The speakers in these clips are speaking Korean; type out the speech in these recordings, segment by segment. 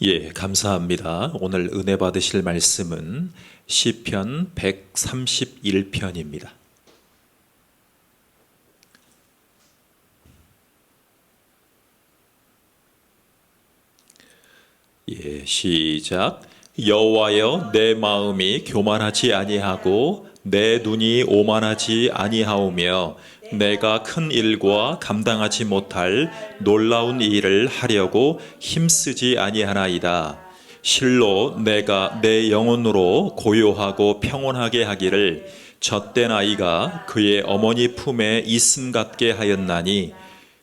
예, 감사합니다. 오늘 은혜 받으실 말씀은 시편 131편입니다. 예, 시작. 여호와여, 내 마음이 교만하지 아니하고 내 눈이 오만하지 아니하오며 내가 큰 일과 감당하지 못할 놀라운 일을 하려고 힘쓰지 아니하나이다. 실로 내가 내 영혼으로 고요하고 평온하게 하기를 젖된 아이가 그의 어머니 품에 있음 같게 하였나니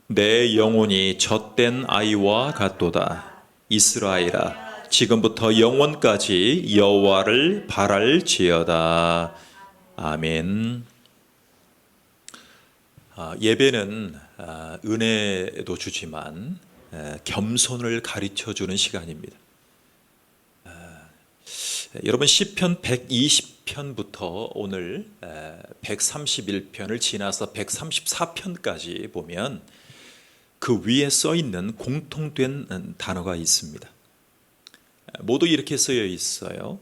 내 영혼이 젖된 아이와 같도다. 이스라엘아, 지금부터 영원까지 여호와를 바랄지어다. 아멘. 예배는 은혜도 주지만 겸손을 가르쳐주는 시간입니다. 여러분, 시편 120편부터 오늘 131편을 지나서 134편까지 보면 그 위에 써 있는 공통된 단어가 있습니다. 모두 이렇게 쓰여 있어요.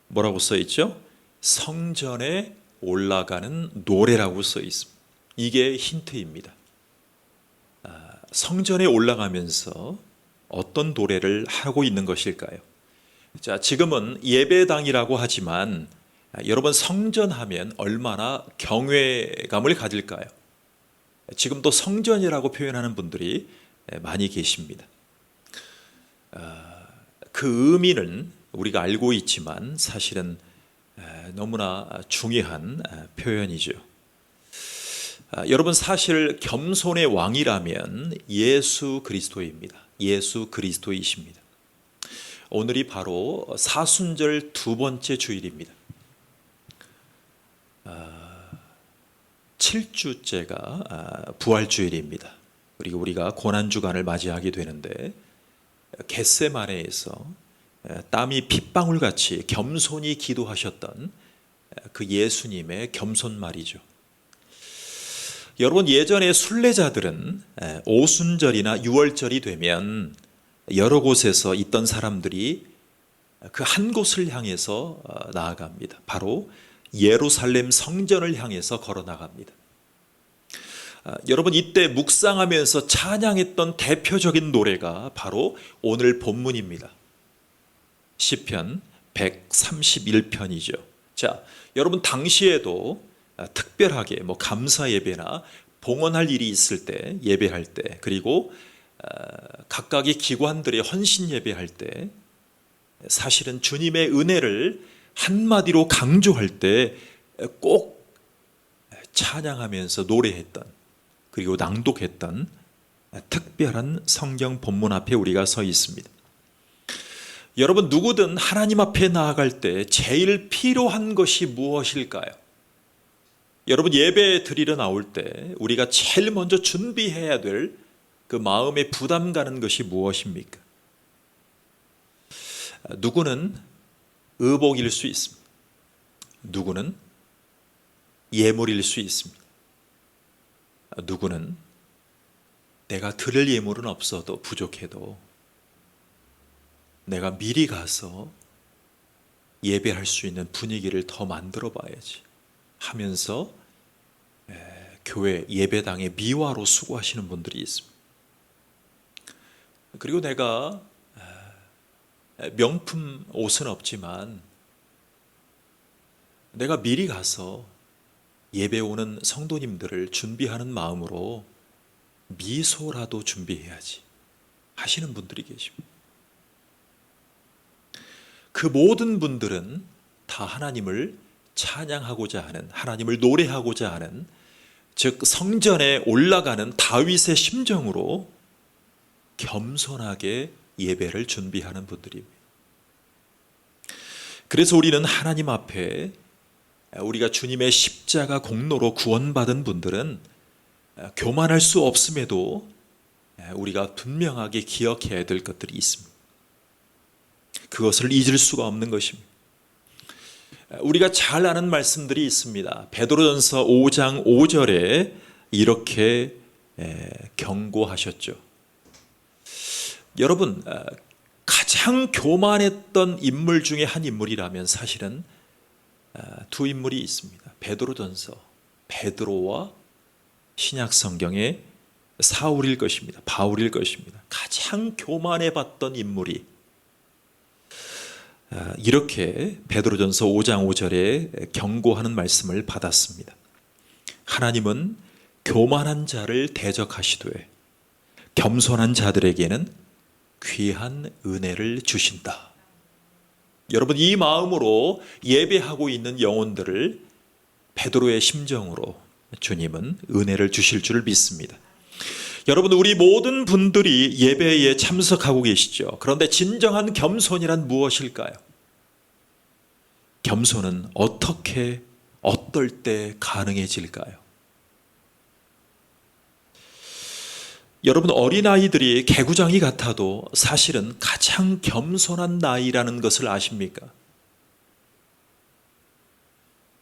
뭐라고 써 있죠? 성전에 올라가는 노래라고 써 있습니다. 이게 힌트입니다. 성전에 올라가면서 어떤 노래를 하고 있는 것일까요? 자, 지금은 예배당이라고 하지만 여러분, 성전하면 얼마나 경외감을 가질까요? 지금도 성전이라고 표현하는 분들이 많이 계십니다. 그 의미는 우리가 알고 있지만 사실은 너무나 중요한 표현이죠. 여러분, 사실 겸손의 왕이라면 예수 그리스도입니다. 예수 그리스도이십니다. 오늘이 바로 사순절 두 번째 주일입니다. 7주째가 부활주일입니다. 그리고 우리가 고난주간을 맞이하게 되는데 겟세마네에서 땀이 핏방울같이 겸손히 기도하셨던 그 예수님의 겸손 말이죠. 여러분, 예전에 순례자들은 오순절이나 유월절이 되면 여러 곳에서 있던 사람들이 그 한 곳을 향해서 나아갑니다. 바로 예루살렘 성전을 향해서 걸어 나갑니다. 여러분, 이때 묵상하면서 찬양했던 대표적인 노래가 바로 오늘 본문입니다. 시편 131편이죠. 자, 여러분, 당시에도 특별하게 감사 예배나 봉헌할 일이 있을 때, 예배할 때, 그리고 각각의 기관들의 헌신 예배할 때 사실은 주님의 은혜를 한마디로 강조할 때 꼭 찬양하면서 노래했던, 그리고 낭독했던 특별한 성경 본문 앞에 우리가 서 있습니다. 여러분, 누구든 하나님 앞에 나아갈 때 제일 필요한 것이 무엇일까요? 여러분, 예배 드리러 나올 때 우리가 제일 먼저 준비해야 될 그 마음에 부담 가는 것이 무엇입니까? 누구는 의복일 수 있습니다. 누구는 예물일 수 있습니다. 누구는 내가 드릴 예물은 없어도 부족해도 내가 미리 가서 예배할 수 있는 분위기를 더 만들어 봐야지 하면서 교회 예배당의 미화로 수고하시는 분들이 있습니다. 그리고 내가 명품 옷은 없지만 내가 미리 가서 예배 오는 성도님들을 준비하는 마음으로 미소라도 준비해야지 하시는 분들이 계십니다. 그 모든 분들은 다 하나님을 찬양하고자 하는, 하나님을 노래하고자 하는, 즉 성전에 올라가는 다윗의 심정으로 겸손하게 예배를 준비하는 분들입니다. 그래서 우리는 하나님 앞에 우리가 주님의 십자가 공로로 구원받은 분들은 교만할 수 없음에도 우리가 분명하게 기억해야 될 것들이 있습니다. 그것을 잊을 수가 없는 것입니다. 우리가 잘 아는 말씀들이 있습니다. 베드로전서 5장 5절에 이렇게 경고하셨죠. 여러분, 가장 교만했던 인물 중에 한 인물이라면 사실은 두 인물이 있습니다. 베드로전서 베드로와 신약 성경의 사울일 것입니다. 바울일 것입니다. 가장 교만해 봤던 인물이 이렇게 베드로전서 5장 5절에 경고하는 말씀을 받았습니다. 하나님은 교만한 자를 대적하시되 겸손한 자들에게는 귀한 은혜를 주신다. 여러분, 이 마음으로 예배하고 있는 영혼들을 베드로의 심정으로 주님은 은혜를 주실 줄 믿습니다. 여러분, 우리 모든 분들이 예배에 참석하고 계시죠. 그런데 진정한 겸손이란 무엇일까요? 겸손은 어떻게, 어떨 때 가능해질까요? 여러분, 어린아이들이 개구장이 같아도 사실은 가장 겸손한 나이라는 것을 아십니까?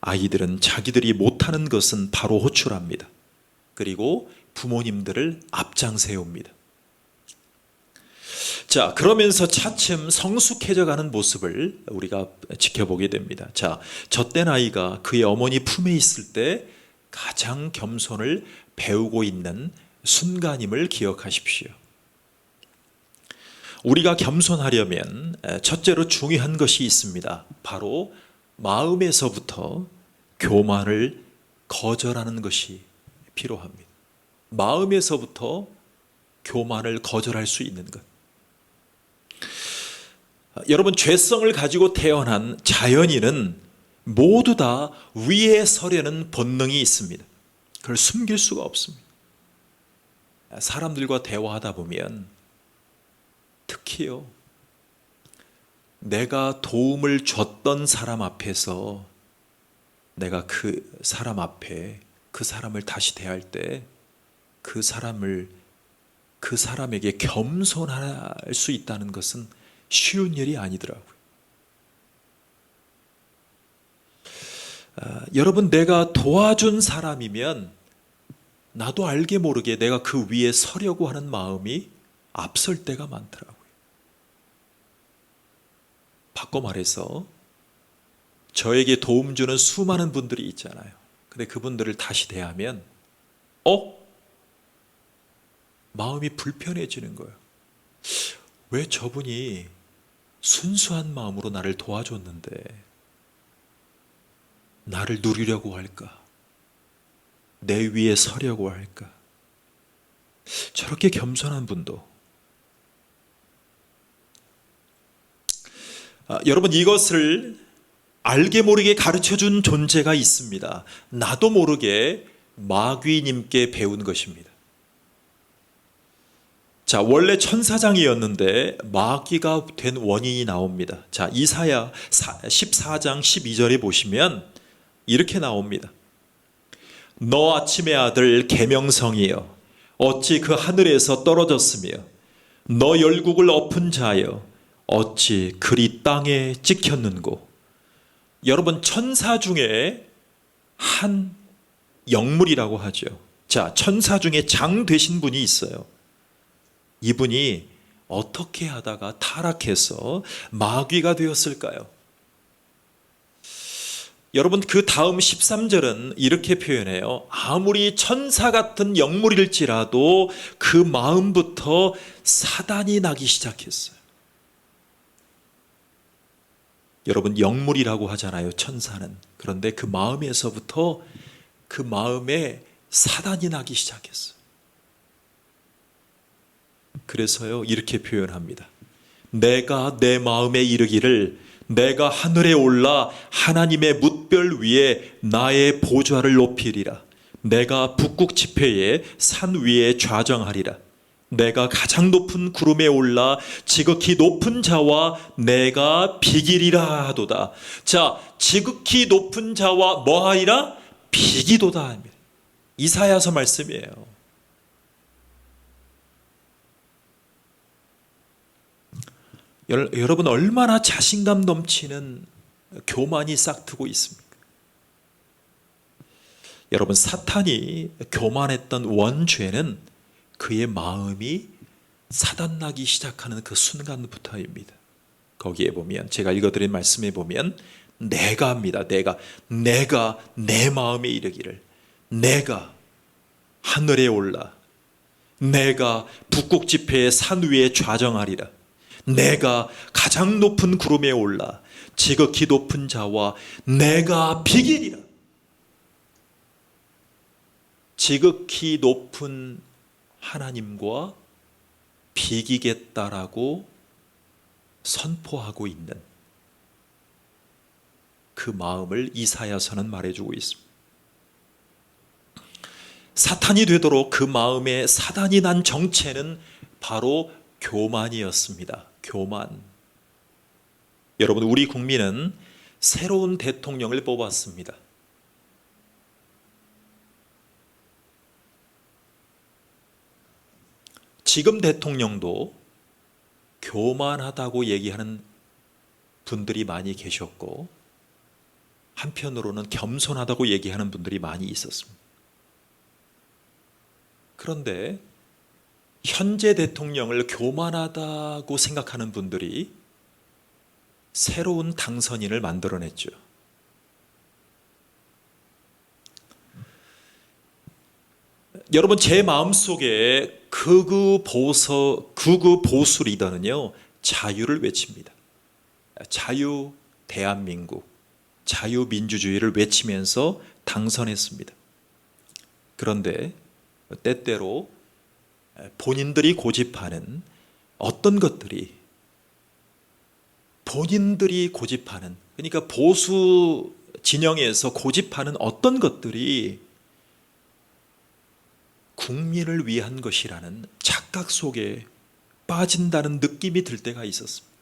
아이들은 자기들이 못하는 것은 바로 호출합니다. 그리고 부모님들을 앞장 세웁니다. 자, 그러면서 차츰 성숙해져 가는 모습을 우리가 지켜보게 됩니다. 자, 젖된 아이가 그의 어머니 품에 있을 때 가장 겸손을 배우고 있는 순간임을 기억하십시오. 우리가 겸손하려면 첫째로 중요한 것이 있습니다. 바로 마음에서부터 교만을 거절하는 것이 필요합니다. 마음에서부터 교만을 거절할 수 있는 것. 여러분, 죄성을 가지고 태어난 자연인은 모두 다 위에 서려는 본능이 있습니다. 그걸 숨길 수가 없습니다. 사람들과 대화하다 보면 특히요, 내가 도움을 줬던 사람 앞에서 내가 그 사람 앞에 그 사람을 다시 대할 때 그 사람에게 겸손할 수 있다는 것은 쉬운 일이 아니더라고요. 여러분, 내가 도와준 사람이면 나도 알게 모르게 내가 그 위에 서려고 하는 마음이 앞설 때가 많더라고요. 바꿔 말해서 저에게 도움 주는 수많은 분들이 있잖아요. 근데 그분들을 다시 대하면 마음이 불편해지는 거예요. 왜 저분이 순수한 마음으로 나를 도와줬는데 나를 누리려고 할까? 내 위에 서려고 할까? 저렇게 겸손한 분도 여러분, 이것을 알게 모르게 가르쳐준 존재가 있습니다. 나도 모르게 마귀님께 배운 것입니다. 자, 원래 천사장이었는데 마귀가 된 원인이 나옵니다. 자, 이사야 14장 12절에 보시면 이렇게 나옵니다. 너 아침의 아들 계명성이여, 어찌 그 하늘에서 떨어졌으며 너 열국을 엎은 자여, 어찌 그리 땅에 찍혔는고. 여러분, 천사 중에 한 영물이라고 하죠. 자, 천사 중에 장 되신 분이 있어요. 이분이 어떻게 하다가 타락해서 마귀가 되었을까요? 여러분, 그 다음 13절은 이렇게 표현해요. 아무리 천사 같은 영물일지라도 그 마음부터 사단이 나기 시작했어요. 여러분, 영물이라고 하잖아요, 천사는. 그런데 그 마음에서부터 그 마음에 사단이 나기 시작했어요. 그래서요, 이렇게 표현합니다. 내가 내 마음에 이르기를 내가 하늘에 올라 하나님의 뭇별 위에 나의 보좌를 높이리라. 내가 북극 지폐에 산 위에 좌정하리라. 내가 가장 높은 구름에 올라 지극히 높은 자와 내가 비기리라 하도다. 자, 지극히 높은 자와 뭐하리라? 비기도다 합니다. 이사야서 말씀이에요. 여러분, 얼마나 자신감 넘치는 교만이 싹트고 있습니까? 여러분, 사탄이 교만했던 원죄는 그의 마음이 사단나기 시작하는 그 순간부터입니다. 거기에 보면, 제가 읽어드린 말씀에 보면 내가입니다. 내가 내 마음에 이르기를, 내가 하늘에 올라 내가 북극 지폐의 산 위에 좌정하리라. 내가 가장 높은 구름에 올라 지극히 높은 자와 내가 비기리라. 지극히 높은 하나님과 비기겠다라고 선포하고 있는 그 마음을 이사야서는 말해주고 있습니다. 사탄이 되도록 그 마음에 사단이 난 정체는 바로 교만이었습니다. 교만. 여러분, 우리 국민은 새로운 대통령을 뽑았습니다. 지금 대통령도 교만하다고 얘기하는 분들이 많이 계셨고, 한편으로는 겸손하다고 얘기하는 분들이 많이 있었습니다. 그런데 현재 대통령을 교만하다고 생각하는 분들이 새로운 당선인을 만들어냈죠. 여러분, 제 마음속에 극우 보수 리더는요, 자유를 외칩니다. 자유 대한민국, 자유민주주의를 외치면서 당선했습니다. 그런데 때때로 본인들이 고집하는 어떤 것들이, 본인들이 고집하는, 그러니까 보수 진영에서 고집하는 어떤 것들이 국민을 위한 것이라는 착각 속에 빠진다는 느낌이 들 때가 있었습니다.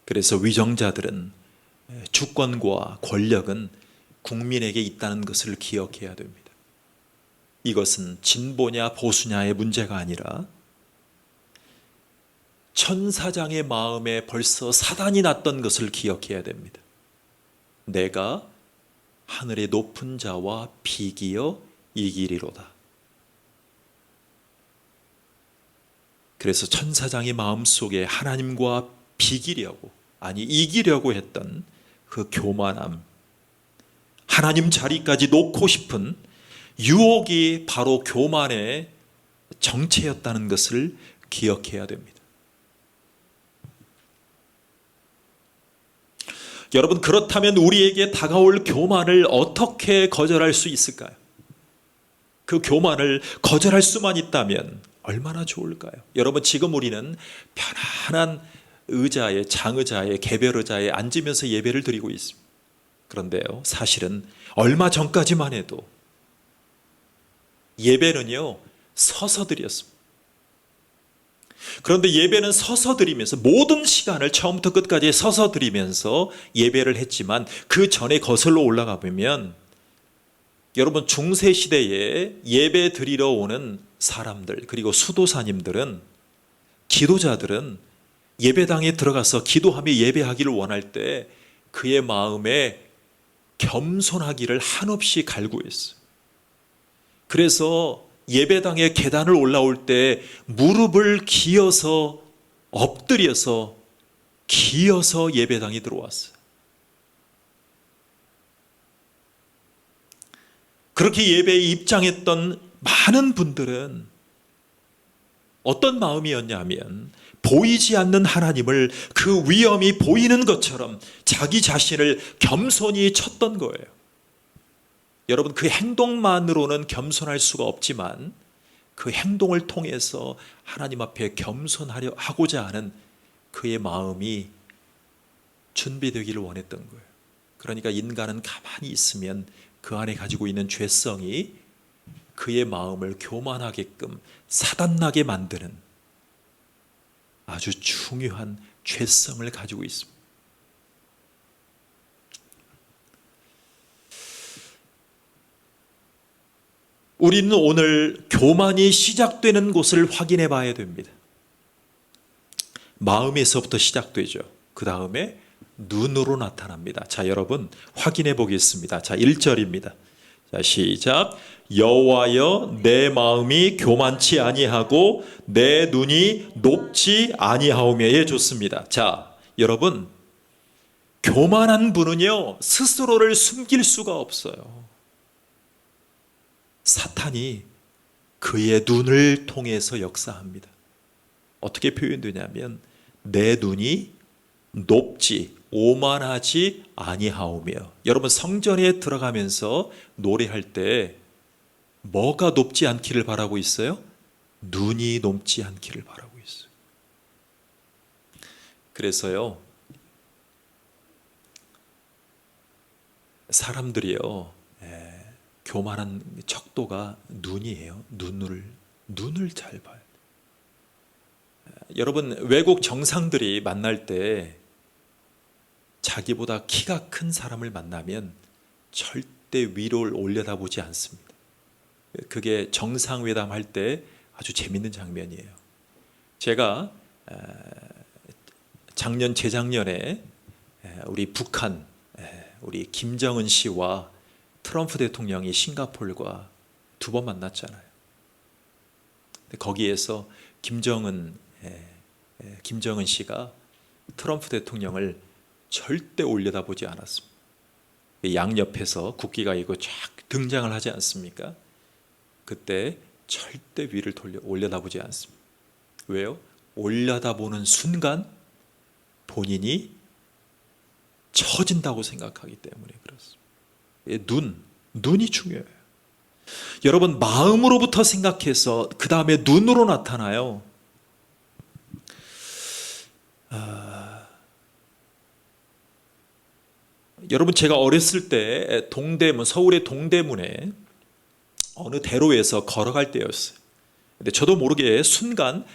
그래서 위정자들은 주권과 권력은 국민에게 있다는 것을 기억해야 됩니다. 이것은 진보냐 보수냐의 문제가 아니라 천사장의 마음에 벌써 사단이 났던 것을 기억해야 됩니다. 내가 하늘의 높은 자와 비기어 이기리로다. 그래서 천사장의 마음속에 하나님과 비기려고, 아니 이기려고 했던 그 교만함, 하나님 자리까지 놓고 싶은 유혹이 바로 교만의 정체였다는 것을 기억해야 됩니다. 여러분, 그렇다면 우리에게 다가올 교만을 어떻게 거절할 수 있을까요? 그 교만을 거절할 수만 있다면 얼마나 좋을까요? 여러분, 지금 우리는 편안한 의자에, 장의자에, 개별의자에 앉으면서 예배를 드리고 있습니다. 그런데요, 사실은 얼마 전까지만 해도 예배는요, 서서 드렸습니다. 그런데 예배는 서서 드리면서, 모든 시간을 처음부터 끝까지 서서 드리면서 예배를 했지만, 그 전에 거슬러 올라가 보면 여러분, 중세시대에 예배 드리러 오는 사람들, 그리고 수도사님들은, 기도자들은 예배당에 들어가서 기도하며 예배하기를 원할 때 그의 마음에 겸손하기를 한없이 갈구했어요. 그래서 예배당의 계단을 올라올 때 무릎을 기어서, 엎드려서 기어서 예배당에 들어왔어요. 그렇게 예배에 입장했던 많은 분들은 어떤 마음이었냐면, 보이지 않는 하나님을 그 위엄이 보이는 것처럼 자기 자신을 겸손히 쳤던 거예요. 여러분, 그 행동만으로는 겸손할 수가 없지만 그 행동을 통해서 하나님 앞에 겸손하고자 하는 그의 마음이 준비되기를 원했던 거예요. 그러니까 인간은 가만히 있으면 그 안에 가지고 있는 죄성이 그의 마음을 교만하게끔 사단나게 만드는 아주 중요한 죄성을 가지고 있습니다. 우리는 오늘 교만이 시작되는 곳을 확인해 봐야 됩니다. 마음에서부터 시작되죠. 그 다음에 눈으로 나타납니다. 자, 여러분 확인해 보겠습니다. 자, 1절입니다. 자, 시작. 여호와여, 내 마음이 교만치 아니하고 내 눈이 높지 아니하오며. 예, 좋습니다. 자, 여러분, 교만한 분은요 스스로를 숨길 수가 없어요. 사탄이 그의 눈을 통해서 역사합니다. 어떻게 표현되냐면 내 눈이 높지 오만하지 아니하오며. 여러분, 성전에 들어가면서 노래할 때 뭐가 높지 않기를 바라고 있어요? 눈이 높지 않기를 바라고 있어요. 그래서요, 사람들이요, 교만한 척도가 눈이에요. 눈을 잘 봐요. 여러분, 외국 정상들이 만날 때 자기보다 키가 큰 사람을 만나면 절대 위로 올려다보지 않습니다. 그게 정상회담 할 때 아주 재밌는 장면이에요. 제가 작년 재작년에 우리 북한 우리 김정은 씨와 트럼프 대통령이 싱가포르과 2번 만났잖아요. 거기에서 김정은 씨가 트럼프 대통령을 절대 올려다보지 않았습니다. 양옆에서 국기가 이거 쫙 등장을 하지 않습니까? 그때 절대 위를 올려다보지 않습니다. 왜요? 올려다보는 순간 본인이 처진다고 생각하기 때문에 그렇습니다. 눈이 중요해요. 여러분, 마음으로부터 생각해서 그 다음에 눈으로 나타나요. 여러분, 제가 어렸을 때 서울의 동대문에 어느 대로에서 걸어갈 때였어요. 근데 저도 모르게 순간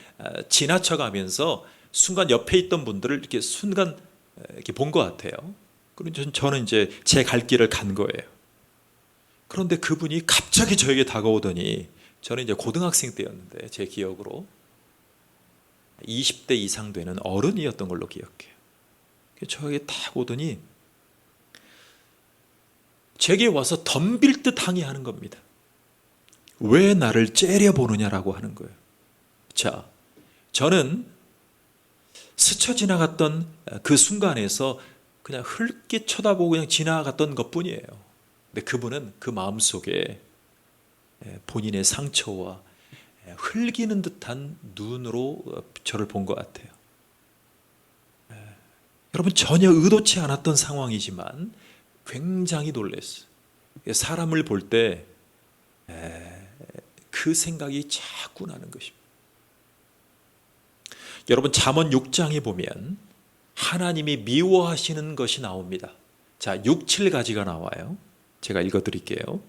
지나쳐가면서 순간 옆에 있던 분들을 이렇게 이렇게 본 것 같아요. 그리고 저는 이제 제 갈 길을 간 거예요. 그런데 그분이 갑자기 저에게 다가오더니, 저는 이제 고등학생 때였는데 제 기억으로 20대 이상 되는 어른이었던 걸로 기억해요. 저에게 딱 오더니 제게 와서 덤빌 듯 항의하는 겁니다. 왜 나를 째려보느냐라고 하는 거예요. 자, 저는 스쳐 지나갔던 그 순간에서 그냥 흘낏 쳐다보고 그냥 지나갔던 것뿐이에요. 근데 그분은 그 마음속에 본인의 상처와 흘기는 듯한 눈으로 저를 본 것 같아요. 여러분, 전혀 의도치 않았던 상황이지만 굉장히 놀랐어요. 사람을 볼 때 그 생각이 자꾸 나는 것입니다. 여러분, 잠언 6장에 보면 하나님이 미워하시는 것이 나옵니다. 자, 6, 7가지가 나와요. 제가 읽어드릴게요.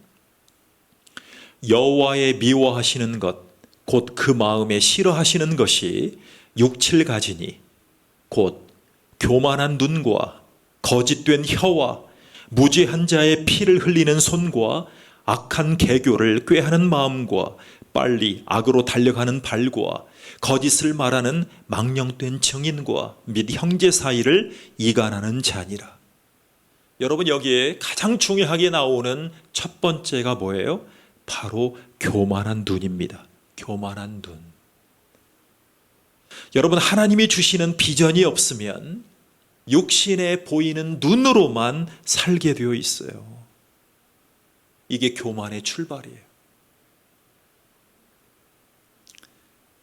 여호와의 미워하시는 것, 곧 그 마음에 싫어하시는 것이 6, 7가지니 곧 교만한 눈과 거짓된 혀와 무지한 자의 피를 흘리는 손과 악한 계교를 꾀하는 마음과 빨리 악으로 달려가는 발과 거짓을 말하는 망령된 증인과 및 형제 사이를 이간하는 자니라. 여러분, 여기에 가장 중요하게 나오는 첫 번째가 뭐예요? 바로 교만한 눈입니다. 교만한 눈. 여러분, 하나님이 주시는 비전이 없으면 육신에 보이는 눈으로만 살게 되어 있어요. 이게 교만의 출발이에요.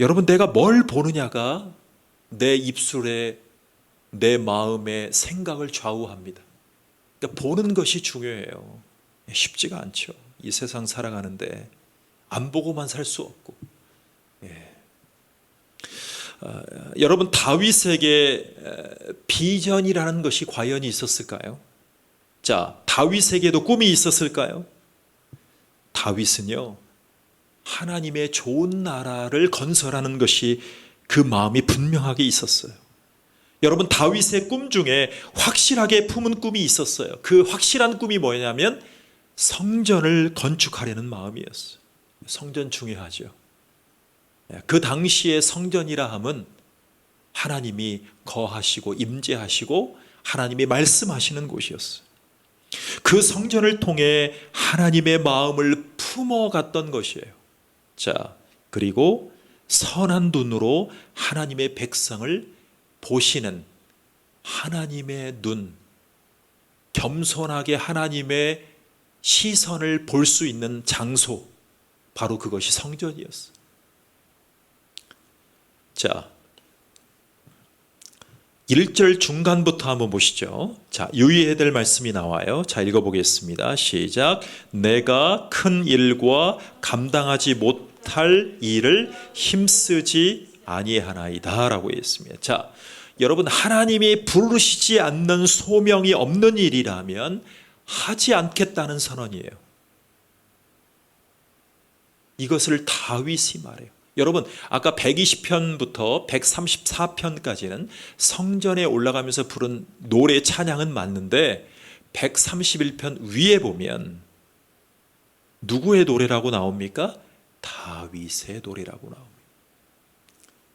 여러분, 내가 뭘 보느냐가 내 입술에, 내 마음의 생각을 좌우합니다. 그러니까 보는 것이 중요해요. 쉽지가 않죠. 이 세상 살아가는데 안 보고만 살 수 없고. 여러분, 다윗에게 비전이라는 것이 과연 있었을까요? 자, 다윗에게도 꿈이 있었을까요? 다윗은요, 하나님의 좋은 나라를 건설하는 것이 그 마음이 분명하게 있었어요. 여러분, 다윗의 꿈 중에 확실하게 품은 꿈이 있었어요. 그 확실한 꿈이 뭐냐면 성전을 건축하려는 마음이었어요. 성전 중요하죠. 그 당시의 성전이라 함은 하나님이 거하시고 임재하시고 하나님이 말씀하시는 곳이었어요. 그 성전을 통해 하나님의 마음을 품어갔던 것이에요. 자, 그리고 선한 눈으로 하나님의 백성을 보시는 하나님의 눈, 겸손하게 하나님의 시선을 볼 수 있는 장소, 바로 그것이 성전이었어요. 자, 1절 중간부터 한번 보시죠. 자, 유의해야 될 말씀이 나와요. 자, 읽어보겠습니다. 시작. 내가 큰 일과 감당하지 못할 일을 힘쓰지 아니하나이다 라고 했습니다. 자, 여러분, 하나님이 부르시지 않는 소명이 없는 일이라면 하지 않겠다는 선언이에요. 이것을 다윗이 말해요. 여러분, 아까 120편부터 134편까지는 성전에 올라가면서 부른 노래 찬양은 맞는데 131편 위에 보면 누구의 노래라고 나옵니까? 다윗의 노래라고 나옵니다.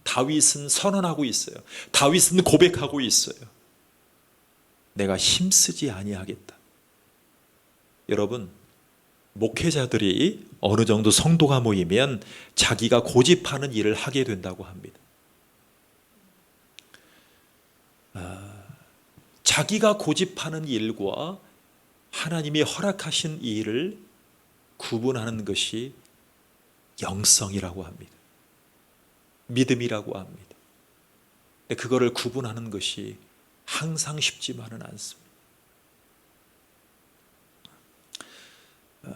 다윗은 선언하고 있어요. 다윗은 고백하고 있어요. 내가 힘쓰지 아니하겠다. 여러분, 목회자들이 어느 정도 성도가 모이면 자기가 고집하는 일을 하게 된다고 합니다. 자기가 고집하는 일과 하나님이 허락하신 일을 구분하는 것이 영성이라고 합니다. 믿음이라고 합니다. 그거를 구분하는 것이 항상 쉽지만은 않습니다.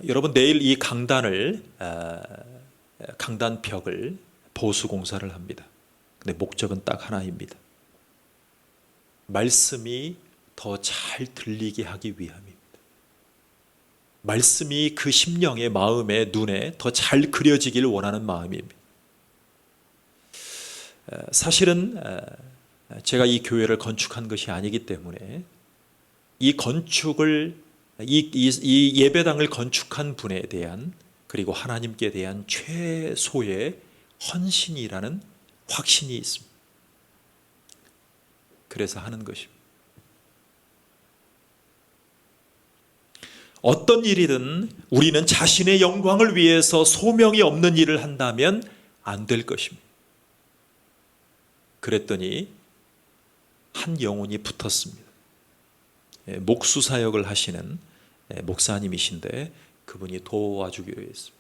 여러분, 내일 이 강단벽을 보수공사를 합니다. 근데 목적은 딱 하나입니다. 말씀이 더 잘 들리게 하기 위함입니다. 말씀이 그 심령의 마음에 눈에 더 잘 그려지기를 원하는 마음입니다. 사실은 제가 이 교회를 건축한 것이 아니기 때문에 이 건축을 이 예배당을 건축한 분에 대한, 그리고 하나님께 대한 최소의 헌신이라는 확신이 있습니다. 그래서 하는 것입니다. 어떤 일이든 우리는 자신의 영광을 위해서 소명이 없는 일을 한다면 안 될 것입니다. 그랬더니 한 영혼이 붙었습니다. 목수 사역을 하시는 목사님이신데 그분이 도와주기로 했습니다.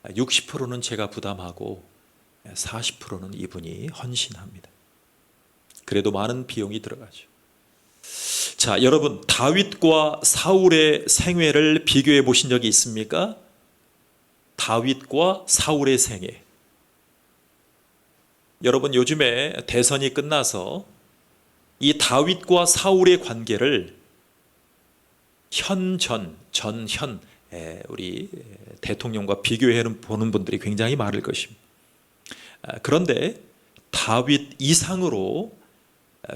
60%는 제가 부담하고 40%는 이분이 헌신합니다. 그래도 많은 비용이 들어가죠. 자, 여러분, 다윗과 사울의 생애를 비교해 보신 적이 있습니까? 다윗과 사울의 생애. 여러분, 요즘에 대선이 끝나서 이 다윗과 사울의 관계를 현, 우리 대통령과 비교해 보는 분들이 굉장히 많을 것입니다. 그런데 다윗 이상으로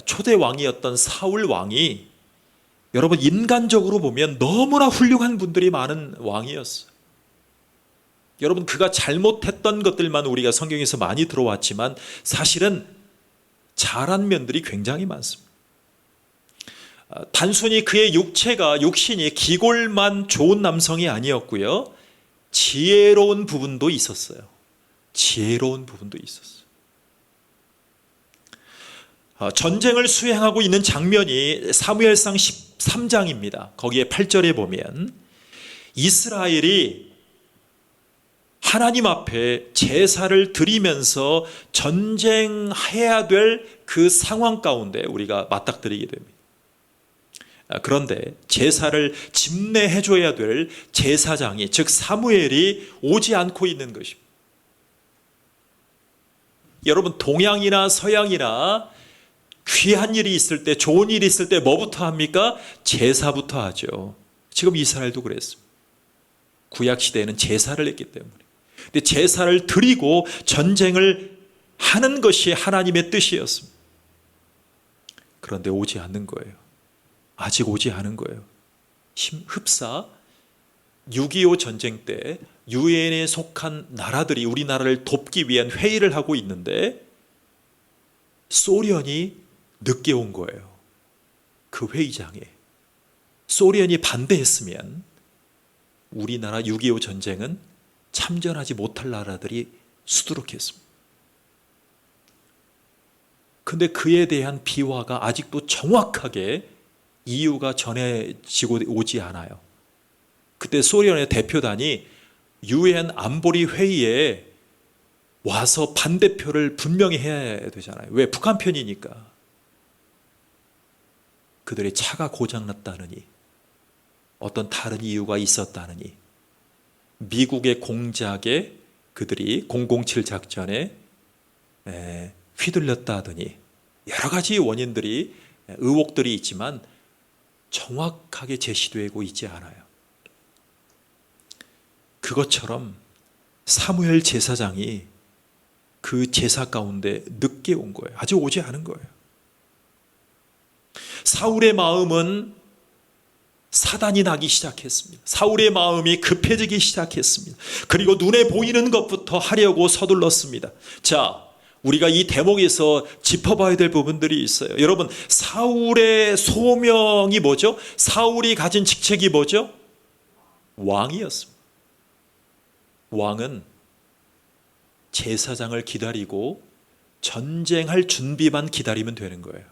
초대 왕이었던 사울 왕이, 여러분, 인간적으로 보면 너무나 훌륭한 분들이 많은 왕이었어요. 여러분, 그가 잘못했던 것들만 우리가 성경에서 많이 들어왔지만 사실은 잘한 면들이 굉장히 많습니다. 단순히 그의 육신이 기골만 좋은 남성이 아니었고요, 지혜로운 부분도 있었어요. 전쟁을 수행하고 있는 장면이 사무엘상 13장입니다. 거기에 8절에 보면 이스라엘이 하나님 앞에 제사를 드리면서 전쟁해야 될 그 상황 가운데 우리가 맞닥뜨리게 됩니다. 그런데 제사를 집례해 줘야 될 제사장이, 즉 사무엘이 오지 않고 있는 것입니다. 여러분, 동양이나 서양이나 귀한 일이 있을 때, 좋은 일이 있을 때 뭐부터 합니까? 제사부터 하죠. 지금 이스라엘도 그랬습니다. 구약시대에는 제사를 했기 때문에. 근데 제사를 드리고 전쟁을 하는 것이 하나님의 뜻이었습니다. 그런데 오지 않는 거예요. 아직 오지 않은 거예요. 흡사 6.25 전쟁 때 유엔에 속한 나라들이 우리나라를 돕기 위한 회의를 하고 있는데 소련이 늦게 온 거예요. 그 회의장에. 소련이 반대했으면 우리나라 6.25 전쟁은 참전하지 못할 나라들이 수두룩했습니다. 근데 그에 대한 비화가 아직도 정확하게 이유가 전해지고 오지 않아요. 그때 소련의 대표단이 유엔 안보리 회의에 와서 반대표를 분명히 해야 되잖아요. 왜? 북한 편이니까. 그들의 차가 고장났다느니, 어떤 다른 이유가 있었다느니, 미국의 공작에 그들이 007 작전에 휘둘렸다더니 여러 가지 원인들이, 의혹들이 있지만 정확하게 제시되고 있지 않아요. 그것처럼 사무엘 제사장이 그 제사 가운데 늦게 온 거예요. 아직 오지 않은 거예요. 사울의 마음은 사단이 나기 시작했습니다. 사울의 마음이 급해지기 시작했습니다. 그리고 눈에 보이는 것부터 하려고 서둘렀습니다. 자, 우리가 이 대목에서 짚어봐야 될 부분들이 있어요. 여러분, 사울의 소명이 뭐죠? 사울이 가진 직책이 뭐죠? 왕이었습니다. 왕은 제사장을 기다리고 전쟁할 준비만 기다리면 되는 거예요.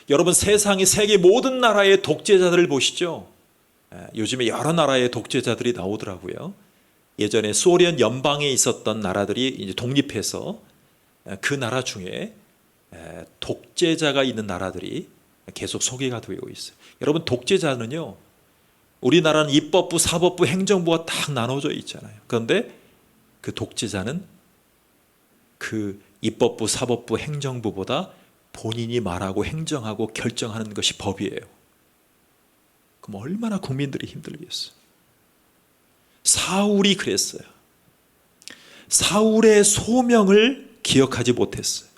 여러분, 세상의 세계 모든 나라의 독재자들을 보시죠. 요즘에 여러 나라의 독재자들이 나오더라고요. 예전에 소련 연방에 있었던 나라들이 이제 독립해서 그 나라 중에 독재자가 있는 나라들이 계속 소개가 되고 있어요. 여러분, 독재자는요, 우리나라는 입법부, 사법부, 행정부가 딱 나눠져 있잖아요. 그런데 그 독재자는 그 입법부, 사법부, 행정부보다 본인이 말하고 행정하고 결정하는 것이 법이에요. 그럼 얼마나 국민들이 힘들겠어요. 사울이 그랬어요. 사울의 소명을 기억하지 못했어요.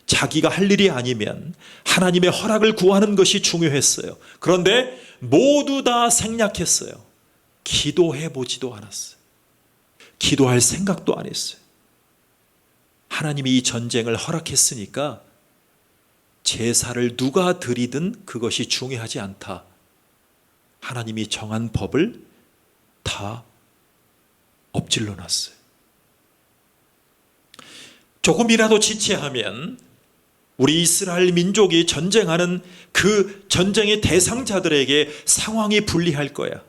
자기가 할 일이 아니면 하나님의 허락을 구하는 것이 중요했어요. 그런데 모두 다 생략했어요. 기도해 보지도 않았어요. 기도할 생각도 안 했어요. 하나님이 이 전쟁을 허락했으니까 제사를 누가 드리든 그것이 중요하지 않다. 하나님이 정한 법을 다 엎질러 놨어요. 조금이라도 지체하면 우리 이스라엘 민족이 전쟁하는 그 전쟁의 대상자들에게 상황이 불리할 거야.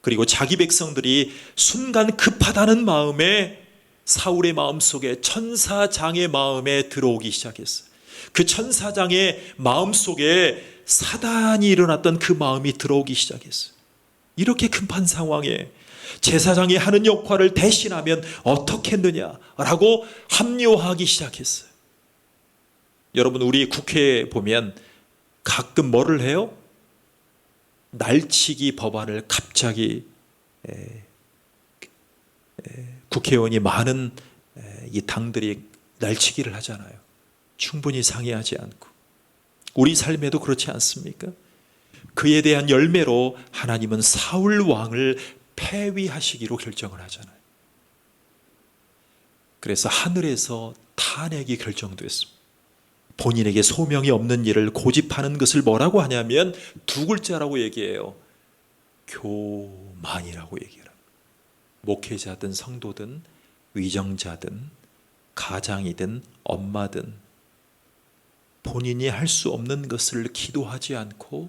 그리고 자기 백성들이 순간 급하다는 마음에 사울의 마음속에 천사장의 마음에 들어오기 시작했어요. 그 천사장의 마음속에 사단이 일어났던 그 마음이 들어오기 시작했어요. 이렇게 급한 상황에 제사장이 하는 역할을 대신하면 어떻겠느냐라고 합리화하기 시작했어요. 여러분, 우리 국회에 보면 가끔 뭐를 해요? 날치기 법안을 갑자기 국회의원이 많은 이 당들이 날치기를 하잖아요. 충분히 상의하지 않고. 우리 삶에도 그렇지 않습니까? 그에 대한 열매로 하나님은 사울 왕을 폐위하시기로 결정을 하잖아요. 그래서 하늘에서 탄핵이 결정됐습니다. 본인에게 소명이 없는 일을 고집하는 것을 뭐라고 하냐면 두 글자라고 얘기해요. 교만이라고 얘기해요. 목회자든 성도든 위정자든 가장이든 엄마든 본인이 할 수 없는 것을 기도하지 않고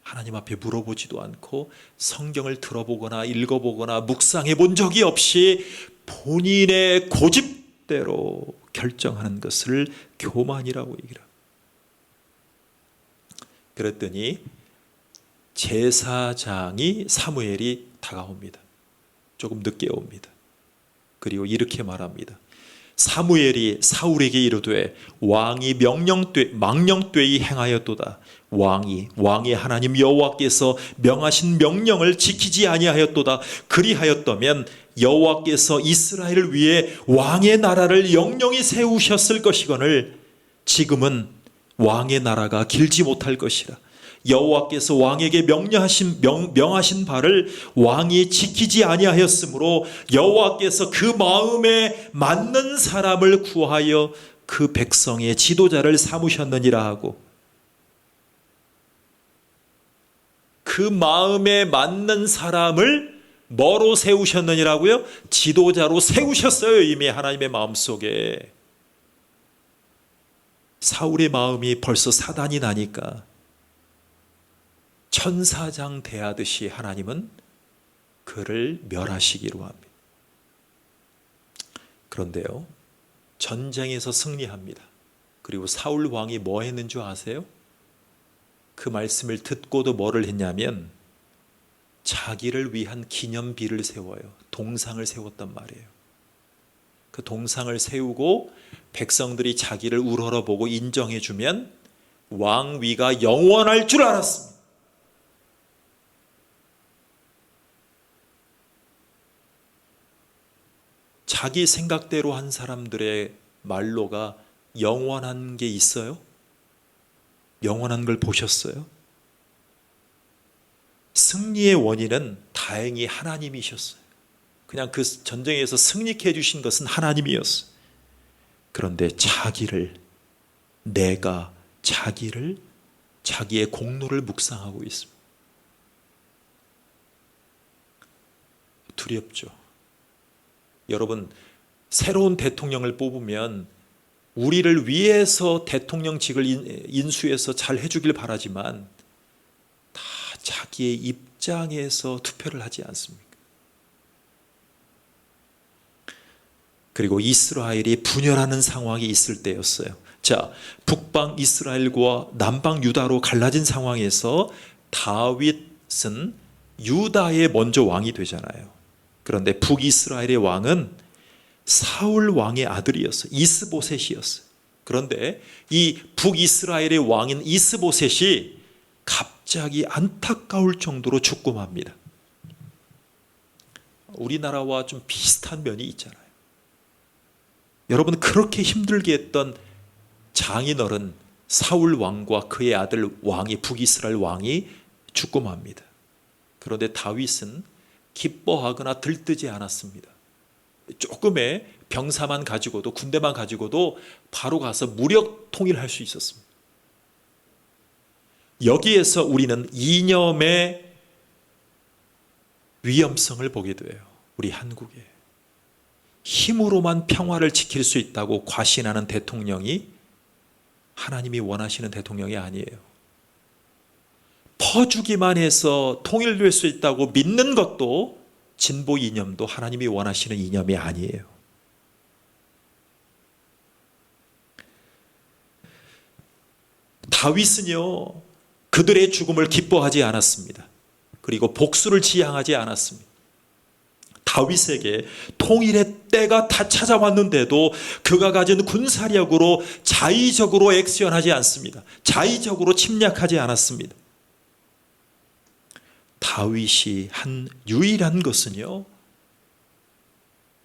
하나님 앞에 물어보지도 않고 성경을 들어보거나 읽어보거나 묵상해 본 적이 없이 본인의 고집대로 결정하는 것을 교만이라고 얘기를 합니다. 그랬더니 제사장이 사무엘이 다가옵니다. 조금 늦게 옵니다. 그리고 이렇게 말합니다. 사무엘이 사울에게 이르되 왕이 망령되이 행하였도다. 왕이 하나님 여호와께서 명하신 명령을 지키지 아니하였도다. 그리하였다면 여호와께서 이스라엘을 위해 왕의 나라를 영영히 세우셨을 것이거늘 지금은 왕의 나라가 길지 못할 것이라. 여호와께서 왕에게 명하신 바를 왕이 지키지 아니하였으므로 여호와께서 그 마음에 맞는 사람을 구하여 그 백성의 지도자를 삼으셨느니라 하고, 그 마음에 맞는 사람을 뭐로 세우셨느니라고요? 지도자로 세우셨어요. 이미 하나님의 마음속에. 사울의 마음이 벌써 사단이 나니까 천사장 대하듯이 하나님은 그를 멸하시기로 합니다. 그런데요, 전쟁에서 승리합니다. 그리고 사울 왕이 뭐 했는 줄 아세요? 그 말씀을 듣고도 뭐를 했냐면 자기를 위한 기념비를 세워요. 동상을 세웠단 말이에요. 그 동상을 세우고 백성들이 자기를 우러러보고 인정해주면 왕위가 영원할 줄 알았습니다. 자기 생각대로 한 사람들의 말로가 영원한 게 있어요? 영원한 걸 보셨어요? 승리의 원인은 다행히 하나님이셨어요. 그냥 그 전쟁에서 승리케 해주신 것은 하나님이었어요. 그런데 내가 자기의 공로를 묵상하고 있습니다. 두렵죠. 여러분, 새로운 대통령을 뽑으면 우리를 위해서 대통령직을 인수해서 잘 해주길 바라지만 다 자기의 입장에서 투표를 하지 않습니까? 그리고 이스라엘이 분열하는 상황이 있을 때였어요. 자, 북방 이스라엘과 남방 유다로 갈라진 상황에서 다윗은 유다의 먼저 왕이 되잖아요. 그런데 북이스라엘의 왕은 사울 왕의 아들이었어요. 이스보셋이었어요. 그런데 이 북이스라엘의 왕인 이스보셋이 갑자기 안타까울 정도로 죽고맙니다. 우리나라와 좀 비슷한 면이 있잖아요. 여러분, 그렇게 힘들게 했던 장인어른 사울 왕과 그의 아들 왕이 북이스라엘 왕이 죽고맙니다. 그런데 다윗은 기뻐하거나 들뜨지 않았습니다. 조금의 병사만 가지고도, 군대만 가지고도 바로 가서 무력 통일할 수 있었습니다. 여기에서 우리는 이념의 위험성을 보게 돼요. 우리 한국에 힘으로만 평화를 지킬 수 있다고 과신하는 대통령이 하나님이 원하시는 대통령이 아니에요. 퍼주기만 해서 통일될 수 있다고 믿는 것도 진보 이념도 하나님이 원하시는 이념이 아니에요. 다윗은요, 그들의 죽음을 기뻐하지 않았습니다. 그리고 복수를 지향하지 않았습니다. 다윗에게 통일의 때가 다 찾아왔는데도 그가 가진 군사력으로 자의적으로 액션하지 않습니다. 자의적으로 침략하지 않았습니다. 다윗이 한 유일한 것은요,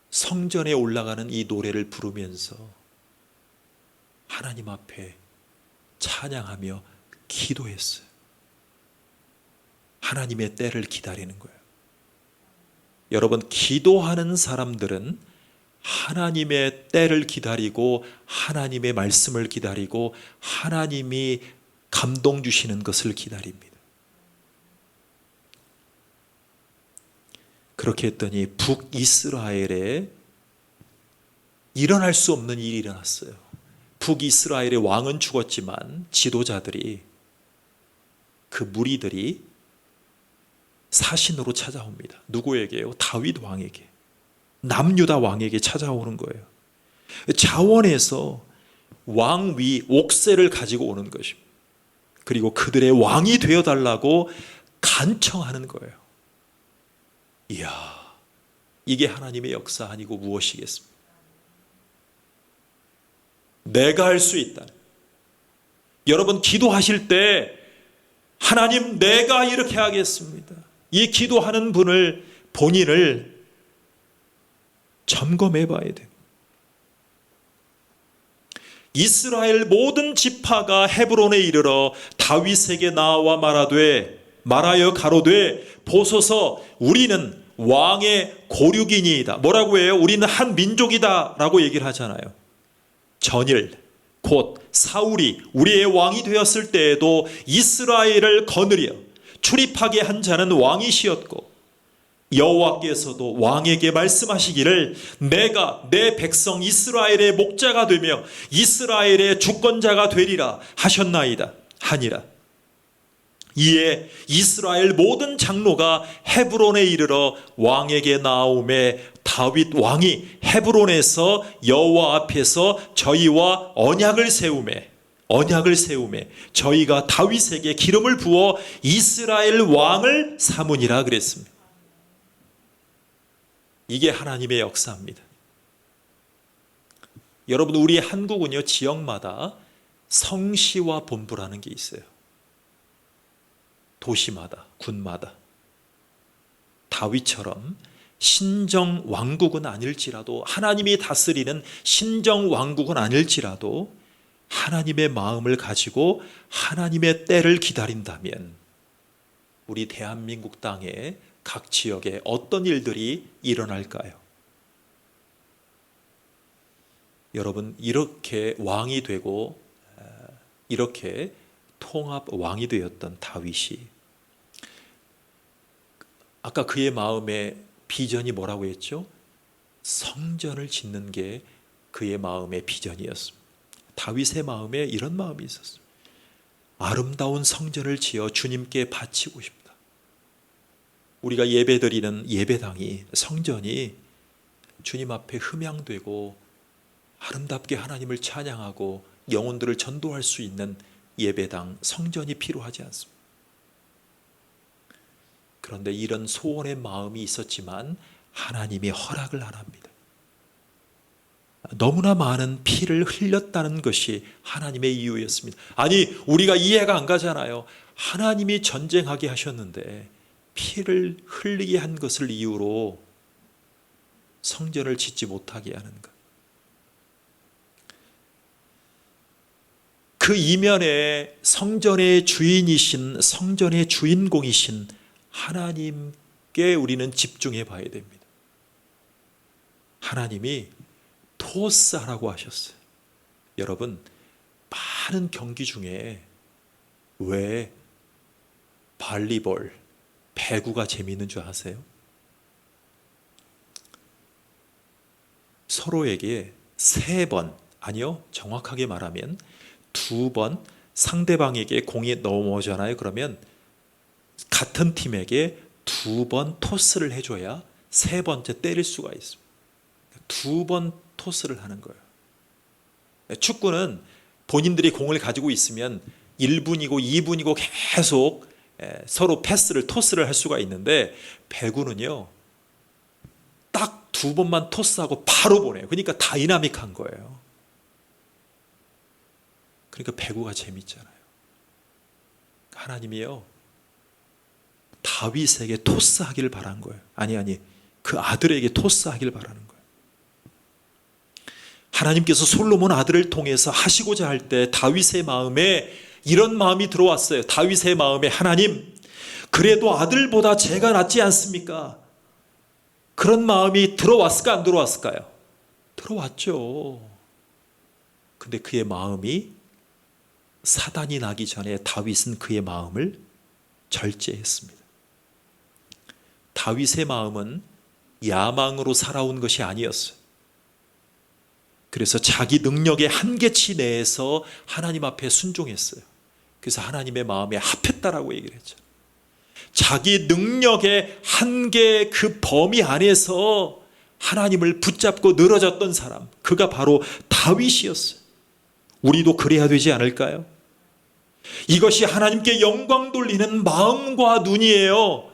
성전에 올라가는 이 노래를 부르면서 하나님 앞에 찬양하며 기도했어요. 하나님의 때를 기다리는 거예요. 여러분, 기도하는 사람들은 하나님의 때를 기다리고 하나님의 말씀을 기다리고 하나님이 감동 주시는 것을 기다립니다. 그렇게 했더니 북이스라엘에 일어날 수 없는 일이 일어났어요. 북이스라엘의 왕은 죽었지만 지도자들이, 그 무리들이 사신으로 찾아옵니다. 누구에게요? 다윗 왕에게, 남유다 왕에게 찾아오는 거예요. 자원에서 왕위 옥새를 가지고 오는 것입니다. 그리고 그들의 왕이 되어달라고 간청하는 거예요. 이야, 이게 하나님의 역사 아니고 무엇이겠습니까? 내가 할 수 있다. 여러분, 기도하실 때 하나님, 내가 이렇게 하겠습니다. 이 기도하는 분을, 본인을 점검해 봐야 돼요. 이스라엘 모든 지파가 헤브론에 이르러 다윗에게 나와 말하여 가로되 보소서, 우리는 왕의 고륙이니이다. 뭐라고 해요? 우리는 한 민족이다 라고 얘기를 하잖아요. 전일 곧 사울이 우리의 왕이 되었을 때에도 이스라엘을 거느려 출입하게 한 자는 왕이시었고 여호와께서도 왕에게 말씀하시기를 내가 내 백성 이스라엘의 목자가 되며 이스라엘의 주권자가 되리라 하셨나이다 하니라. 이에 이스라엘 모든 장로가 헤브론에 이르러 왕에게 나오매 다윗 왕이 헤브론에서 여호와 앞에서 저희와 언약을 세우매 저희가 다윗에게 기름을 부어 이스라엘 왕을 삼으니라 그랬습니다. 이게 하나님의 역사입니다. 여러분, 우리 한국은요, 지역마다 성시와 본부라는 게 있어요. 도시마다, 군마다. 다윗처럼 신정 왕국은 아닐지라도, 하나님이 다스리는 신정 왕국은 아닐지라도 하나님의 마음을 가지고 하나님의 때를 기다린다면 우리 대한민국 땅에 각 지역에 어떤 일들이 일어날까요? 여러분, 이렇게 왕이 되고 이렇게 통합 왕이 되었던 다윗이 아까 그의 마음에 비전이 뭐라고 했죠? 성전을 짓는 게 그의 마음의 비전이었습니다. 다윗의 마음에 이런 마음이 있었습니다. 아름다운 성전을 지어 주님께 바치고 싶다. 우리가 예배드리는 예배당이, 성전이 주님 앞에 흠양되고 아름답게 하나님을 찬양하고 영혼들을 전도할 수 있는 예배당, 성전이 필요하지 않습니다. 그런데 이런 소원의 마음이 있었지만 하나님이 허락을 안 합니다. 너무나 많은 피를 흘렸다는 것이 하나님의 이유였습니다. 아니, 우리가 이해가 안 가잖아요. 하나님이 전쟁하게 하셨는데 피를 흘리게 한 것을 이유로 성전을 짓지 못하게 하는 것. 그 이면에 성전의 주인이신, 성전의 주인공이신 하나님께 우리는 집중해 봐야 됩니다. 하나님이 토스하라고 하셨어요. 여러분, 많은 경기 중에 왜 발리볼, 배구가 재미있는 줄 아세요? 서로에게 3번, 아니요, 정확하게 말하면 2번 상대방에게 공이 넘어오잖아요. 그러면 같은 팀에게 2번 토스를 해줘야 3번째 때릴 수가 있습니다. 2번 토스를 하는 거예요. 축구는 본인들이 공을 가지고 있으면 1분이고 2분이고 계속 서로 패스를, 토스를 할 수가 있는데 배구는요, 딱 2번만 토스하고 바로 보내요. 그러니까 다이나믹한 거예요. 그러니까 배구가 재밌잖아요. 하나님이요, 다윗에게 토스하기를 바란 거예요. 아니, 그 아들에게 토스하기를 바라는 거예요. 하나님께서 솔로몬 아들을 통해서 하시고자 할 때 다윗의 마음에 이런 마음이 들어왔어요. 다윗의 마음에, 하나님, 그래도 아들보다 제가 낫지 않습니까? 그런 마음이 들어왔을까, 안 들어왔을까요? 들어왔죠. 근데 그의 마음이, 사단이 나기 전에 다윗은 그의 마음을 절제했습니다. 다윗의 마음은 야망으로 살아온 것이 아니었어요. 그래서 자기 능력의 한계치 내에서 하나님 앞에 순종했어요. 그래서 하나님의 마음에 합했다라고 얘기를 했죠. 자기 능력의 한계, 그 범위 안에서 하나님을 붙잡고 늘어졌던 사람, 그가 바로 다윗이었어요. 우리도 그래야 되지 않을까요? 이것이 하나님께 영광 돌리는 마음과 눈이에요.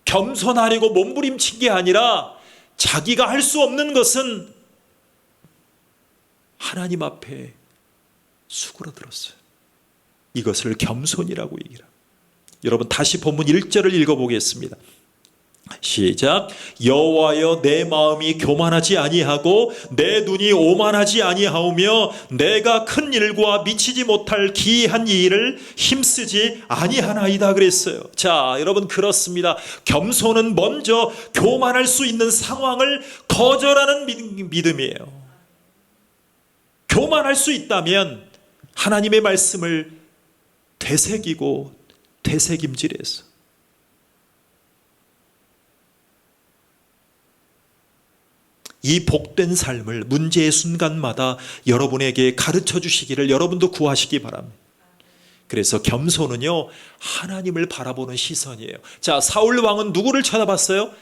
겸손하려고 몸부림친 게 아니라 자기가 할 수 없는 것은 하나님 앞에 수그러들었어요. 이것을 겸손이라고 얘기를 합니다. 여러분, 다시 본문 1절을 읽어보겠습니다. 시작. 여호와여, 내 마음이 교만하지 아니하고 내 눈이 오만하지 아니하오며 내가 큰 일과 미치지 못할 기이한 일을 힘쓰지 아니하나이다 그랬어요. 자, 여러분, 그렇습니다. 겸손은 먼저 교만할 수 있는 상황을 거절하는 믿음이에요. 교만할 수 있다면 하나님의 말씀을 되새기고 되새김질해서 이 복된 삶을 문제의 순간마다 여러분에게 가르쳐 주시기를 여러분도 구하시기 바랍니다. 그래서 겸손은요, 하나님을 바라보는 시선이에요. 자, 사울 왕은 누구를 쳐다봤어요?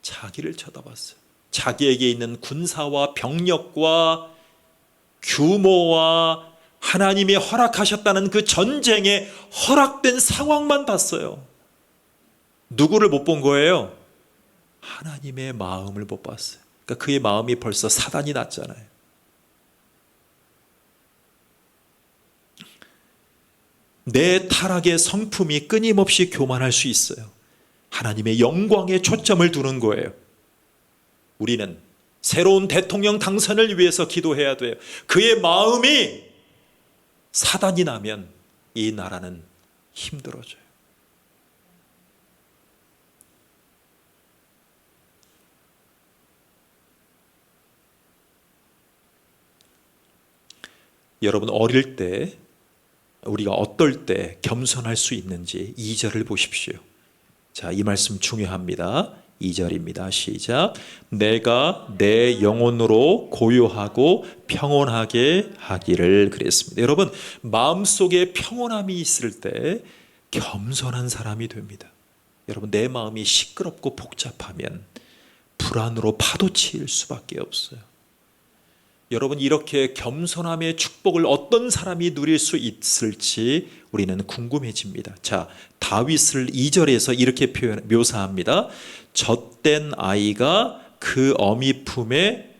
자기를 쳐다봤어요. 자기에게 있는 군사와 병력과 규모와 하나님이 허락하셨다는 그 전쟁에 허락된 상황만 봤어요. 누구를 못 본 거예요? 하나님의 마음을 못 봤어요. 그러니까 그의 마음이 벌써 사단이 났잖아요. 내 타락의 성품이 끊임없이 교만할 수 있어요. 하나님의 영광에 초점을 두는 거예요. 우리는 새로운 대통령 당선을 위해서 기도해야 돼요. 그의 마음이 사단이 나면 이 나라는 힘들어져요. 여러분, 어릴 때 우리가 어떨 때 겸손할 수 있는지 2절을 보십시오. 자, 이 말씀 중요합니다. 2절입니다. 시작. 내가 내 영혼으로 고요하고 평온하게 하기를 그랬습니다. 여러분, 마음속에 평온함이 있을 때 겸손한 사람이 됩니다. 여러분, 내 마음이 시끄럽고 복잡하면 불안으로 파도칠 수밖에 없어요. 여러분, 이렇게 겸손함의 축복을 어떤 사람이 누릴 수 있을지 우리는 궁금해집니다. 자, 다윗을 2절에서 이렇게 묘사합니다. 젖된 아이가 그 어미 품에,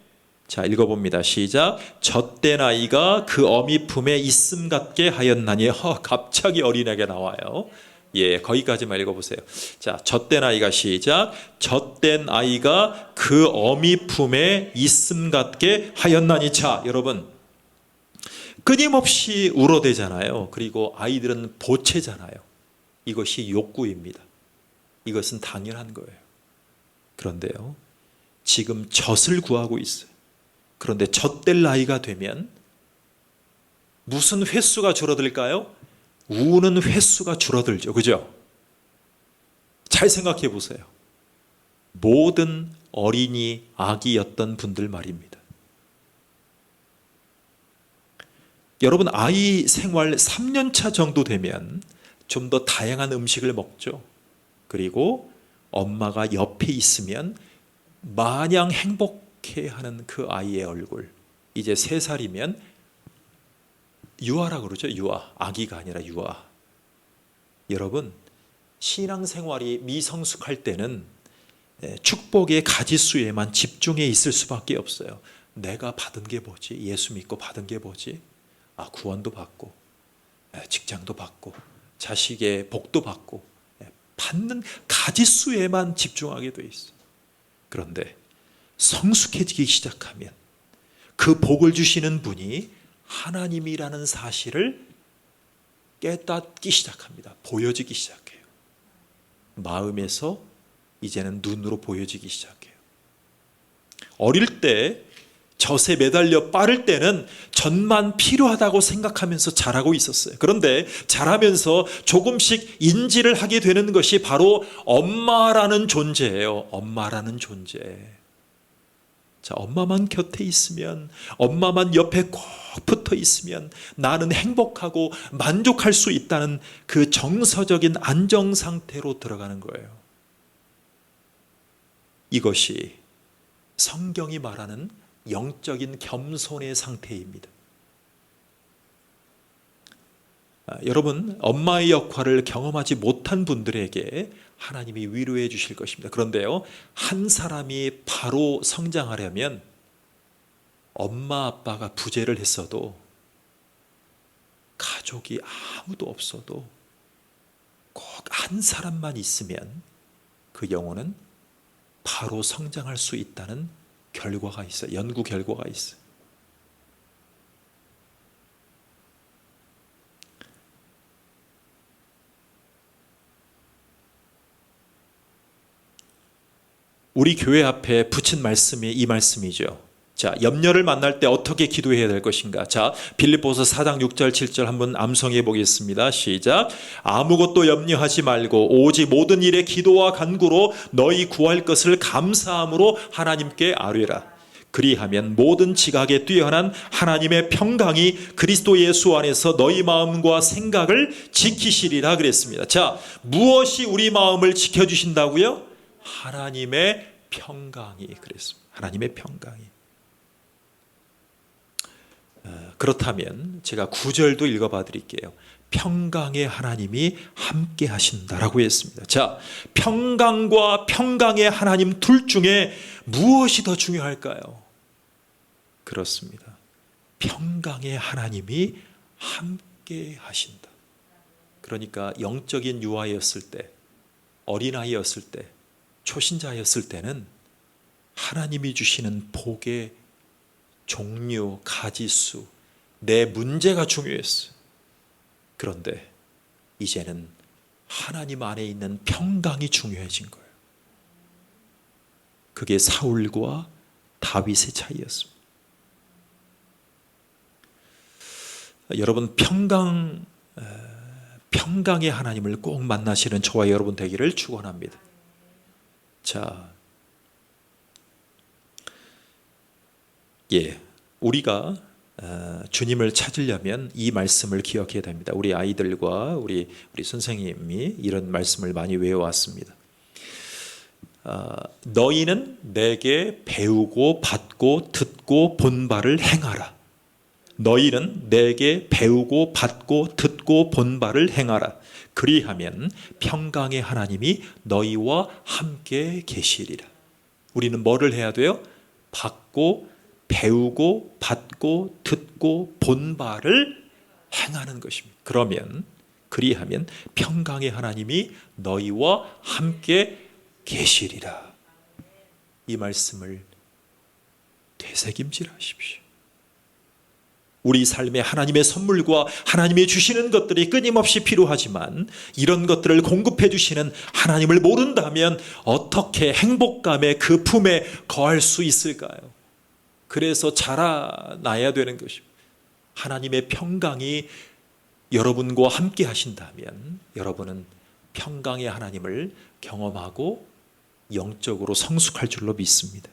자, 읽어봅니다. 시작. 젖된 아이가 그 어미 품에 있음 같게 하였나니. 갑자기 어린애가 나와요. 예, 거기까지만 읽어보세요. 자, 젖된 아이가, 시작. 젖된 아이가 그 어미 품에 있음 같게 하였나니. 자, 여러분, 끊임없이 울어대잖아요. 그리고 아이들은 보채잖아요. 이것이 욕구입니다. 이것은 당연한 거예요. 그런데요, 지금 젖을 구하고 있어요. 그런데 젖될 나이가 되면 무슨 횟수가 줄어들까요? 우는 횟수가 줄어들죠. 그죠? 잘 생각해 보세요. 모든 어린이, 아기였던 분들 말입니다. 여러분, 아이 생활 3년차 정도 되면 좀 더 다양한 음식을 먹죠. 그리고 엄마가 옆에 있으면 마냥 행복해하는 그 아이의 얼굴. 이제 3살이면 유아라고 그러죠. 유아. 아기가 아니라 유아. 여러분, 신앙생활이 미성숙할 때는 축복의 가지수에만 집중해 있을 수밖에 없어요. 내가 받은 게 뭐지? 예수 믿고 받은 게 뭐지? 구원도 받고, 직장도 받고, 자식의 복도 받고, 받는 가지수에만 집중하게 돼 있어요. 그런데 성숙해지기 시작하면 그 복을 주시는 분이 하나님이라는 사실을 깨닫기 시작합니다. 보여지기 시작해요. 마음에서 이제는 눈으로 보여지기 시작해요. 어릴 때 젖에 매달려 빠를 때는 젖만 필요하다고 생각하면서 자라고 있었어요. 그런데 자라면서 조금씩 인지를 하게 되는 것이 바로 엄마라는 존재예요. 엄마라는 존재. 자, 엄마만 곁에 있으면, 엄마만 옆에 꼭 붙어 있으면 나는 행복하고 만족할 수 있다는 그 정서적인 안정 상태로 들어가는 거예요. 이것이 성경이 말하는 영적인 겸손의 상태입니다. 여러분, 엄마의 역할을 경험하지 못한 분들에게 하나님이 위로해 주실 것입니다. 그런데요, 한 사람이 바로 성장하려면 엄마 아빠가 부재를 했어도, 가족이 아무도 없어도 꼭 한 사람만 있으면 그 영혼은 바로 성장할 수 있다는 결과가 있어요. 연구 결과가 있어요. 우리 교회 앞에 붙인 말씀이 이 말씀이죠. 자, 염려를 만날 때 어떻게 기도해야 될 것인가? 자, 빌립보서 4장 6절 7절 한번 암송해 보겠습니다. 시작. 아무것도 염려하지 말고 오직 모든 일에 기도와 간구로 너희 구할 것을 감사함으로 하나님께 아뢰라. 그리하면 모든 지각에 뛰어난 하나님의 평강이 그리스도 예수 안에서 너희 마음과 생각을 지키시리라 그랬습니다. 자, 무엇이 우리 마음을 지켜주신다고요? 하나님의 평강이 그랬습니다. 하나님의 평강이. 그렇다면 제가 9절도 읽어봐 드릴게요. 평강의 하나님이 함께 하신다라고 했습니다. 자, 평강과 평강의 하나님 둘 중에 무엇이 더 중요할까요? 그렇습니다. 평강의 하나님이 함께 하신다. 그러니까 영적인 유아였을 때, 어린아이였을 때, 초신자였을 때는 하나님이 주시는 복의 종류, 가지수, 내 문제가 중요했어요. 그런데 이제는 하나님 안에 있는 평강이 중요해진 거예요. 그게 사울과 다윗의 차이였습니다. 여러분, 평강의 하나님을 꼭 만나시는 저와 여러분 되기를 축원합니다. 자, 우리가 주님을 찾으려면 이 말씀을 기억해야 됩니다. 우리 아이들과 우리 선생님이 이런 말씀을 많이 외워왔습니다. 너희는 내게 배우고 받고 듣고 본 바를 행하라. 너희는 내게 배우고 받고 듣고 본 바를 행하라. 그리하면 평강의 하나님이 너희와 함께 계시리라. 우리는 뭐를 해야 돼요? 받고 배우고 받고 듣고 본 바를 행하는 것입니다. 그리하면 평강의 하나님이 너희와 함께 계시리라. 이 말씀을 되새김질하십시오. 우리 삶에 하나님의 선물과 하나님이 주시는 것들이 끊임없이 필요하지만 이런 것들을 공급해 주시는 하나님을 모른다면 어떻게 행복감의 그 품에 거할 수 있을까요? 그래서 자라나야 되는 것입니다. 하나님의 평강이 여러분과 함께 하신다면 여러분은 평강의 하나님을 경험하고 영적으로 성숙할 줄로 믿습니다.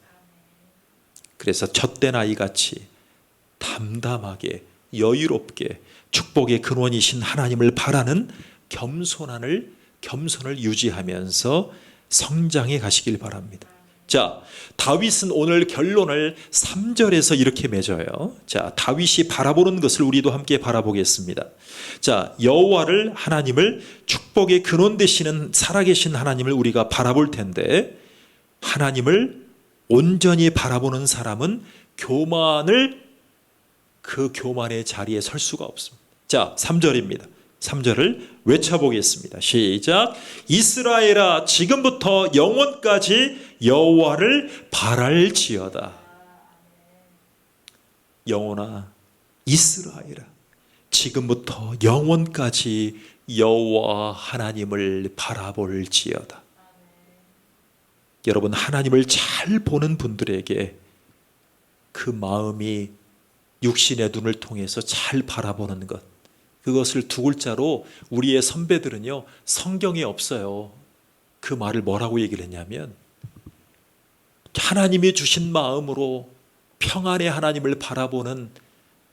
그래서 젖된 아이같이 담담하게 여유롭게 축복의 근원이신 하나님을 바라는 겸손을 유지하면서 성장해 가시길 바랍니다. 자, 다윗은 오늘 결론을 3절에서 이렇게 맺어요. 자, 다윗이 바라보는 것을 우리도 함께 바라보겠습니다. 자, 여호와를 하나님을 축복의 근원 되시는 살아계신 하나님을 우리가 바라볼 텐데 하나님을 온전히 바라보는 사람은 그 교만의 자리에 설 수가 없습니다. 자, 3절입니다. 3절을 외쳐보겠습니다. 시작. 이스라엘아, 지금부터 영원까지 여호와를 바랄지어다. 영혼아, 이스라엘아, 지금부터 영원까지 여호와 하나님을 바라볼지어다. 여러분, 하나님을 잘 보는 분들에게 그 마음이 육신의 눈을 통해서 잘 바라보는 것, 그것을 두 글자로 우리의 선배들은요, 성경에 없어요. 그 말을 뭐라고 얘기를 했냐면 하나님이 주신 마음으로 평안의 하나님을 바라보는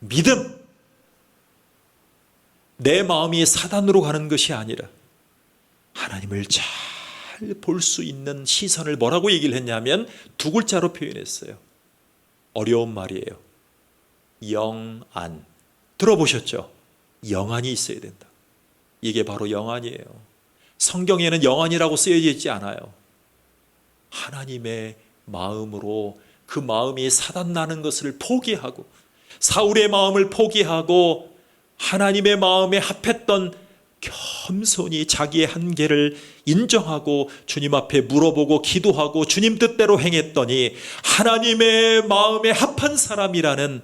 믿음, 내 마음이 사단으로 가는 것이 아니라 하나님을 잘 볼 수 있는 시선을 뭐라고 얘기를 했냐면 두 글자로 표현했어요. 어려운 말이에요. 영안. 들어보셨죠? 영안이 있어야 된다. 이게 바로 영안이에요. 성경에는 영안이라고 쓰여져 있지 않아요. 하나님의 마음으로 그 마음이 사단나는 것을 포기하고 사울의 마음을 포기하고 하나님의 마음에 합했던 겸손히 자기의 한계를 인정하고 주님 앞에 물어보고 기도하고 주님 뜻대로 행했더니 하나님의 마음에 합한 사람이라는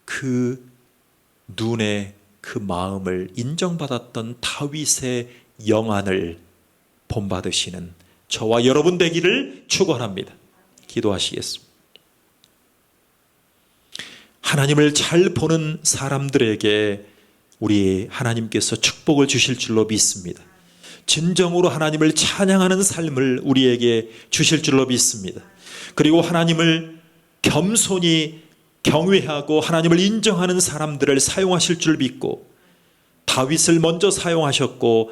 그 눈에 그 마음을 인정받았던 다윗의 영안을 본받으시는 저와 여러분 되기를 축원합니다. 기도하시겠습니다. 하나님을 잘 보는 사람들에게 우리 하나님께서 축복을 주실 줄로 믿습니다. 진정으로 하나님을 찬양하는 삶을 우리에게 주실 줄로 믿습니다. 그리고 하나님을 겸손히 경외하고 하나님을 인정하는 사람들을 사용하실 줄 믿고, 다윗을 먼저 사용하셨고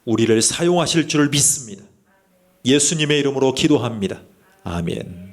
우리를 사용하실 줄 믿습니다. 예수님의 이름으로 기도합니다. 아멘.